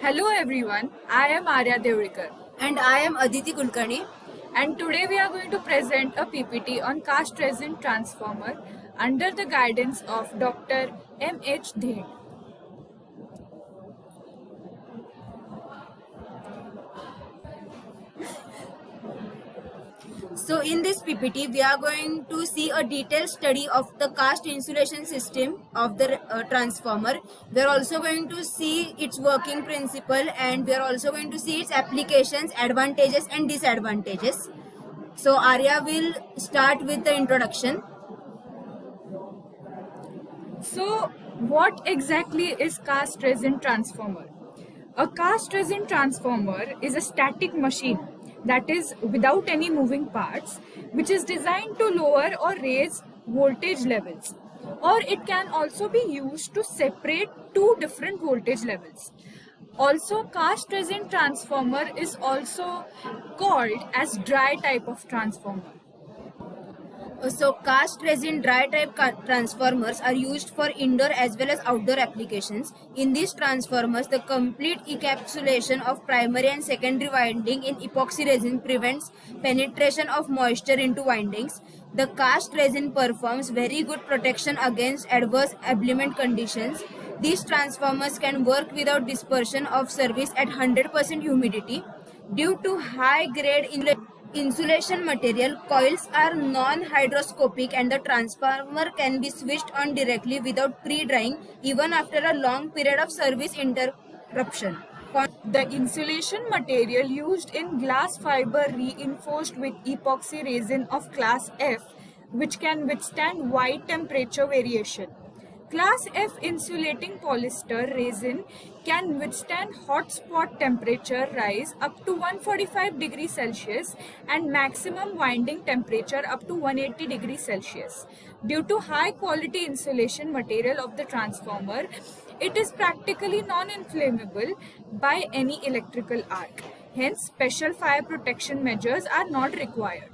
Hello everyone, I am Arya Devurkar And I am Aditi Kulkarni. and today we are going to present a PPT on cast resin transformer under the guidance of Dr. M.H. Dhend. So in this PPT, we are going to see a detailed study of the cast insulation system of the transformer. We are also going to see its working principle, and we are also going to see its applications, advantages and disadvantages. So Arya will start with the introduction. So, what exactly is cast resin transformer? A cast resin transformer is a static machine that is without any moving parts, which is designed to lower or raise voltage levels. Or it can also be used to separate two different voltage levels. Also, cast resin transformer is also called as dry type of transformer. So cast resin dry type transformers are used for indoor as well as outdoor applications. In these transformers, the complete encapsulation of primary and secondary winding in epoxy resin prevents penetration of moisture into windings. The cast resin performs very good protection against adverse ablement conditions. These transformers can work without dispersion of service at 100% humidity. Due to high grade insulation material, coils are non-hydroscopic and the transformer can be switched on directly without pre-drying even after a long period of service interruption. The insulation material used in glass fiber reinforced with epoxy resin of class F, which can withstand wide temperature variation. Class F insulating polyester resin can withstand hot spot temperature rise up to 145 degrees Celsius and maximum winding temperature up to 180 degrees Celsius. Due to high quality insulation material of the transformer, it is practically non-inflammable by any electrical arc. Hence, special fire protection measures are not required.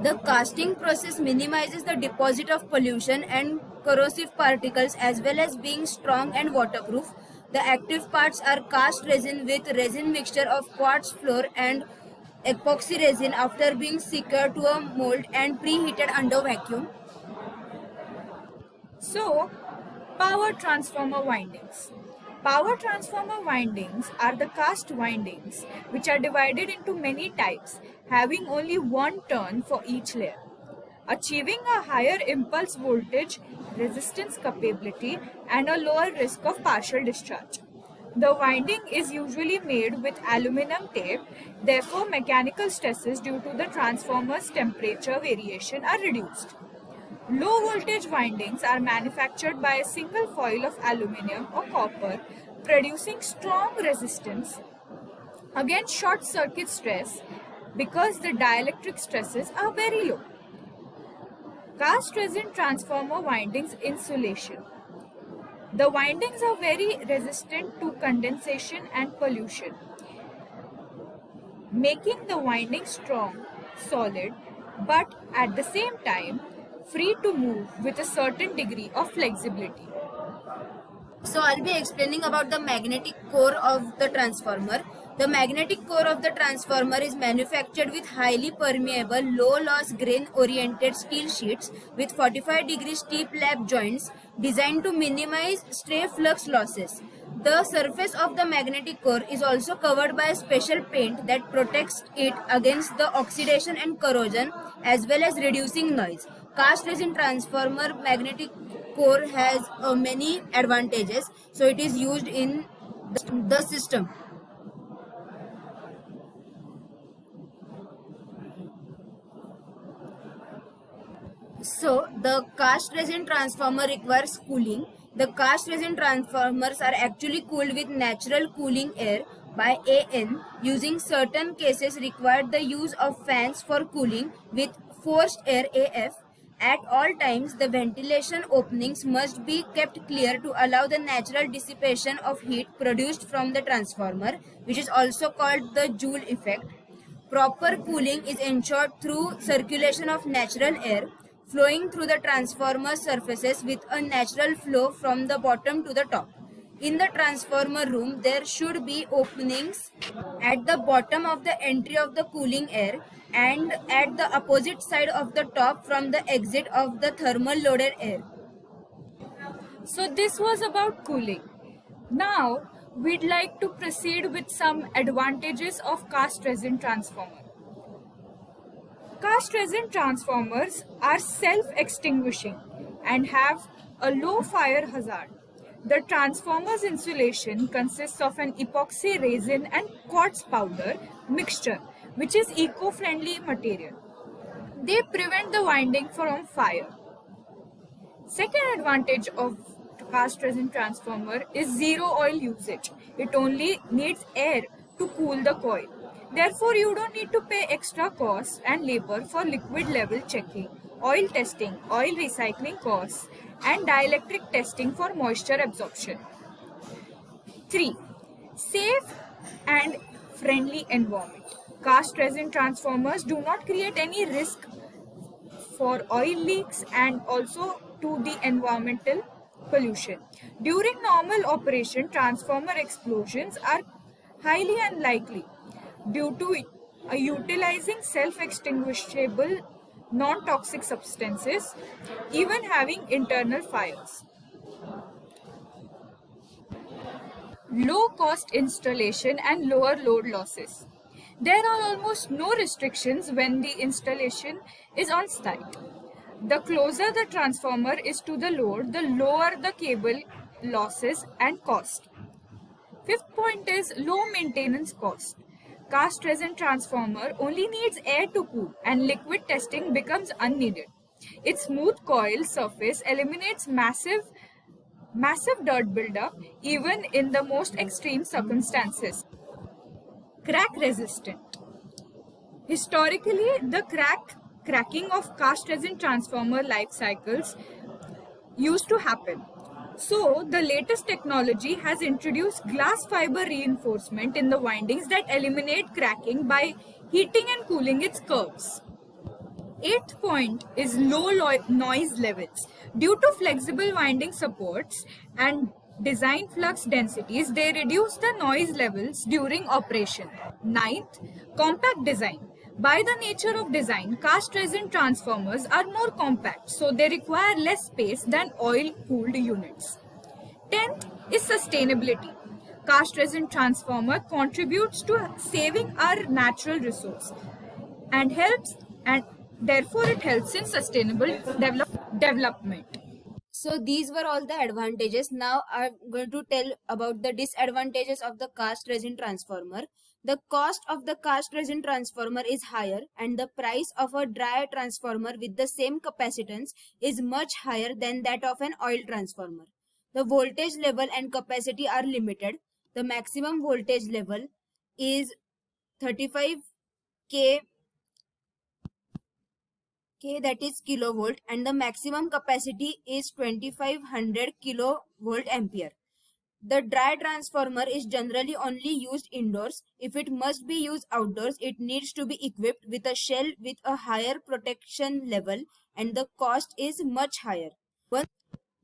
The casting process minimizes the deposit of pollution and corrosive particles as well as being strong and waterproof. The active parts are cast resin with resin mixture of quartz flour and epoxy resin after being secured to a mold and preheated under vacuum. So, power transformer windings. Power transformer windings are the cast windings which are divided into many types having only one turn for each layer, achieving a higher impulse voltage, resistance capability and a lower risk of partial discharge. The winding is usually made with aluminum tape, therefore mechanical stresses due to the transformer's temperature variation are reduced. Low voltage windings are manufactured by a single foil of aluminum or copper, producing strong resistance against short circuit stress because the dielectric stresses are very low. Cast resin transformer windings insulation. The windings are very resistant to condensation and pollution, making the winding strong, solid, but at the same time free to move with a certain degree of flexibility. So I'll be explaining about the magnetic core of the transformer. The magnetic core of the transformer is manufactured with highly permeable, low loss grain oriented steel sheets with 45 degree steep lap joints designed to minimize stray flux losses. The surface of the magnetic core is also covered by a special paint that protects it against the oxidation and corrosion as well as reducing noise. Cast resin transformer magnetic core has many advantages, so it is used in the system. So the cast resin transformer requires cooling. The cast resin transformers are actually cooled with natural cooling air by AN. Using certain cases required the use of fans for cooling with forced air AF. At all times, the ventilation openings must be kept clear to allow the natural dissipation of heat produced from the transformer, which is also called the Joule effect. Proper cooling is ensured through circulation of natural air flowing through the transformer surfaces with a natural flow from the bottom to the top. In the transformer room, there should be openings at the bottom of the entry of the cooling air and at the opposite side of the top from the exit of the thermal loaded air. So this was about cooling. Now we'd like to proceed with some advantages of cast resin transformer. Cast resin transformers are self-extinguishing and have a low fire hazard. The transformer's insulation consists of an epoxy resin and quartz powder mixture, which is eco-friendly material. They prevent the winding from fire. Second advantage of cast resin transformer is zero oil usage. It only needs air to cool the coil. Therefore, you don't need to pay extra costs and labor for liquid level checking, oil testing, oil recycling costs, and dielectric testing for moisture absorption. 3. Safe and friendly environment. Cast resin transformers do not create any risk for oil leaks and also to the environmental pollution. During normal operation, transformer explosions are highly unlikely due to utilizing self-extinguishable non-toxic substances, even having internal fires. Low cost installation and lower load losses. There are almost no restrictions when the installation is on site. The closer the transformer is to the load, the lower the cable losses and cost. Fifth point is low maintenance cost. Cast resin transformer only needs air to cool and liquid testing becomes unneeded. Its smooth coil surface eliminates massive dirt buildup even in the most extreme circumstances. Crack resistant. Historically, the cracking of cast resin transformer life cycles used to happen. So, the latest technology has introduced glass fiber reinforcement in the windings that eliminate cracking by heating and cooling its curves. Eighth point is low noise levels. Due to flexible winding supports and design flux densities, they reduce the noise levels during operation. Ninth, compact design. By the nature of design, cast resin transformers are more compact, so they require less space than oil-cooled units. 10th is sustainability. Cast resin transformer contributes to saving our natural resource and therefore it helps in sustainable development. So these were all the advantages. Now I'm going to tell about the disadvantages of the cast resin transformer. The cost of the cast resin transformer is higher and the price of a dry transformer with the same capacitance is much higher than that of an oil transformer. The voltage level and capacity are limited. The maximum voltage level is 35 K, that is kilovolt, and the maximum capacity is 2500 kilovolt ampere. The dry transformer is generally only used indoors. If it must be used outdoors, it needs to be equipped with a shell with a higher protection level and the cost is much higher.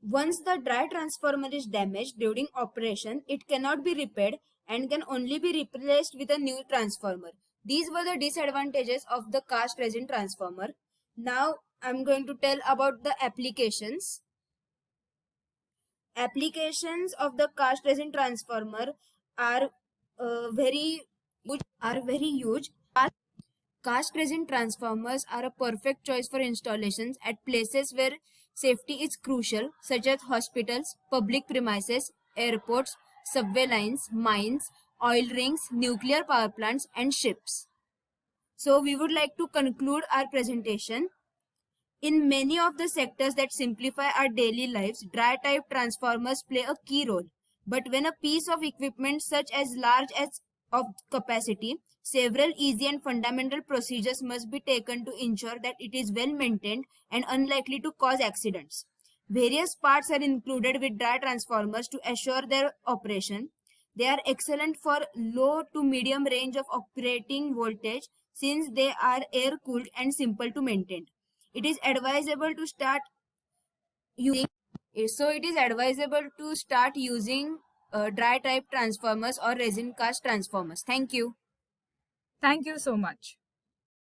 Once the dry transformer is damaged during operation, it cannot be repaired and can only be replaced with a new transformer. These were the disadvantages of the cast resin transformer. Now I'm going to tell about the applications. Applications of the cast resin transformer are very huge. Cast resin transformers are a perfect choice for installations at places where safety is crucial, such as hospitals, public premises, airports, subway lines, mines, oil rings, nuclear power plants, and ships. So we would like to conclude our presentation. In many of the sectors that simplify our daily lives, dry type transformers play a key role. But when a piece of equipment such as large as of capacity, several easy and fundamental procedures must be taken to ensure that it is well maintained and unlikely to cause accidents. Various parts are included with dry transformers to assure their operation. They are excellent for low to medium range of operating voltage since they are air cooled and simple to maintain. It is advisable to start using dry type transformers or resin cast transformers. Thank you. Thank you so much.